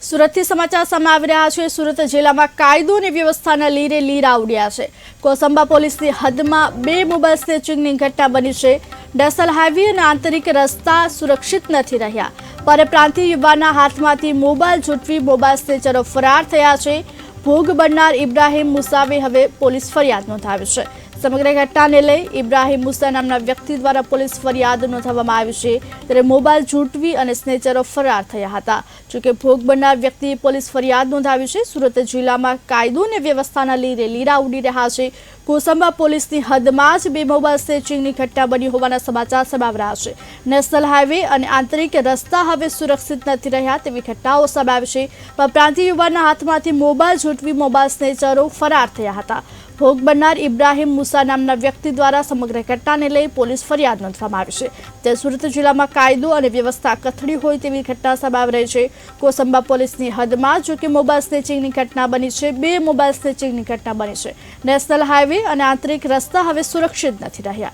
સુરતથી સમાચાર સામે આવી રહ્યા છે। સુરત જિલ્લામાં કાયદો અને વ્યવસ્થાના લીરે લીરા ઉડ્યા છે। કોસંબા પોલીસની હદમાં 2 મોબાઈલ સ્નેચિંગની ઘટના બની છે। નેશનલ હાઈવે અને આંતરિક રસ્તા સુરક્ષિત નથી રહ્યા। પરપ્રાંતીય યુવાનના હાથમાંથી મોબાઈલ ઝૂંટવી મોબાઈલ સ્નેચરો ફરાર થયા છે। ભોગ બનનાર ઇબ્રાહિમ મુસાવે હવે પોલીસ ફરિયાદ નોંધાવી છે। સમગ્ર ઘટનાને લઈ ઇબ્રાહિમ મુસા નામના વ્યક્તિ દ્વારા પોલીસ ફરિયાદ નોંધાવવામાં આવી છે। ત્યારે મોબાઈલ ઝૂંટવી અને સ્નેચરો ફરાર થયા હતા। જોકે ભોગ બનનાર વ્યક્તિએ પોલીસ ફરિયાદ નોંધાવી છે। સુરત જિલ્લામાં કાયદો અને વ્યવસ્થાના લીરે લીરા ઉડી રહ્યા છે। કોસંબા પોલીસની હદમાં જ 2 મોબાઈલ સ્નેચિંગની ઘટના બની હોવાના સમાચાર સામે આવી રહ્યા છે। નેશનલ હાઈવે અને આંતરિક રસ્તા હવે સુરક્ષિત નથી રહ્યા તેવી ઘટનાઓ સામે આવી છે। પ્રાંતીય યુવાનના હાથમાંથી મોબાઈલ ઝૂંટવી મોબાઈલ સ્નેચરો ફરાર થયા હતા। ભોગ બનનાર ઇબ્રાહિમ મુસા નામના વ્યક્તિ દ્વારા સમગ્ર ઘટનાને લઈ પોલીસ ફરિયાદ નોંધવામાં આવી છે। ત્યારે સુરત જિલ્લામાં કાયદો અને વ્યવસ્થા કથળી હોય તેવી ઘટના સામે આવી રહી છે। કોસંબા પોલીસની હદમાં જો કે મોબાઈલ સ્નેચિંગની ઘટના બની છે। 2 મોબાઈલ સ્નેચિંગની ઘટના બની છે। નેશનલ હાઈવે અને આંતરિક રસ્તા હવે સુરક્ષિત નથી રહ્યા।